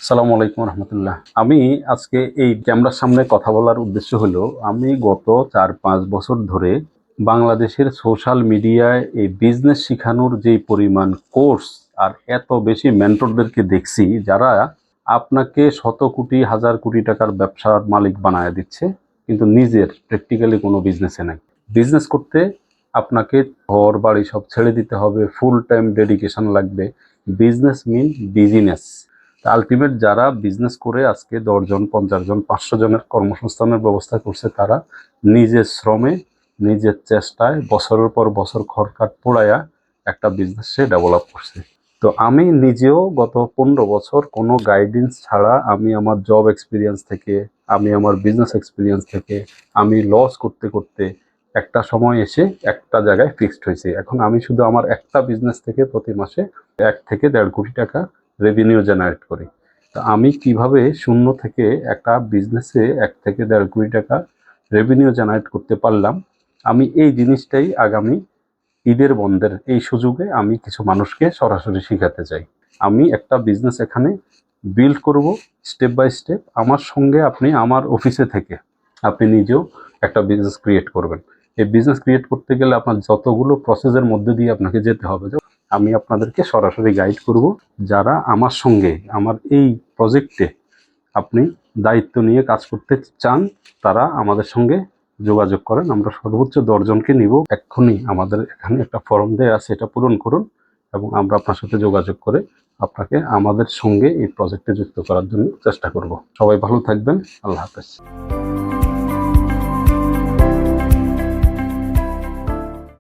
আসসালামু আলাইকুম রহমতুল্লাহ। আমি আজকে এই ক্যামেরার সামনে কথা বলার উদ্দেশ্য হলো, আমি গত 4-5 বছর ধরে বাংলাদেশের সোশ্যাল মিডিয়ায় এই বিজনেস শেখানোর যে পরিমাণ কোর্স আর এত বেশি মেন্টরদেরকে দেখছি, যারা আপনাকে শত কোটি হাজার কোটি টাকার ব্যবসার মালিক বানায় দিচ্ছে, কিন্তু নিজের প্র্যাকটিক্যালি কোনো বিজনেসে নাই। বিজনেস করতে আপনাকে ঘর বাড়ি সব ছেড়ে দিতে হবে, ফুল টাইম ডেডিকেশন লাগবে। বিজনেস মিন বিজিনেস। আলটিমেট যারা বিজনেস করে আজকে 10 জন 50 জন 500 জনের কর্মসংস্থানের ব্যবস্থা করছে, তারা নিজের শ্রমে নিজের চেষ্টায় বছরের পর বছর খরকাট পোড়ায়া একটা বিজনেস সে ডেভেলপ করছে। তো আমি নিজেও গত 15 বছর কোনো গাইডেন্স ছাড়া, আমি আমার জব এক্সপিরিয়েন্স থেকে, আমি আমার বিজনেস এক্সপিরিয়েন্স থেকে, আমি লস করতে করতে একটা সময় এসে একটা জায়গায় ফিক্সড হয়েছে। এখন আমি শুধু আমার একটা বিজনেস থেকে প্রতি মাসে 1 থেকে 1.5 কোটি টাকা রেভিনিউ জেনারেট করি। তো আমি কিভাবে শূন্য থেকে একটা বিজনেসে 1 থেকে 1.5 কোটি টাকা রেভিনিউ জেনারেট করতে পারলাম, আমি এই জিনিসটাই আগামী ঈদের বন্ধের এই সুযোগে আমি কিছু মানুষকে সরাসরি শিখাতে চাই। আমি একটা বিজনেস এখানে বিল্ড করব স্টেপ বাই স্টেপ। আমার সঙ্গে আপনি আমার অফিসে থেকে আপনি নিজেও একটা বিজনেস ক্রিয়েট করবেন। এই বিজনেস ক্রিয়েট করতে গেলে আপনার যতগুলো প্রসেসের মধ্যে দিয়ে আপনাকে যেতে হবে, আমি আপনাদেরকে সরাসরি গাইড করব। যারা আমার সঙ্গে আমার এই প্রজেক্টে আপনি দায়িত্ব নিয়ে কাজ করতে চান, তারা আমাদের সঙ্গে যোগাযোগ করেন। আমরা সর্বোচ্চ 10 জনকে নিব। এক্ষুনি আমাদের এখানে একটা ফর্ম দেওয়া আছে, এটা পূরণ করুন এবং আমরা আপনার সাথে যোগাযোগ করে আপনাকে আমাদের সঙ্গে এই প্রজেক্টে যুক্ত করার জন্য চেষ্টা করব। সবাই ভালো থাকবেন। আল্লাহ হাফেজ।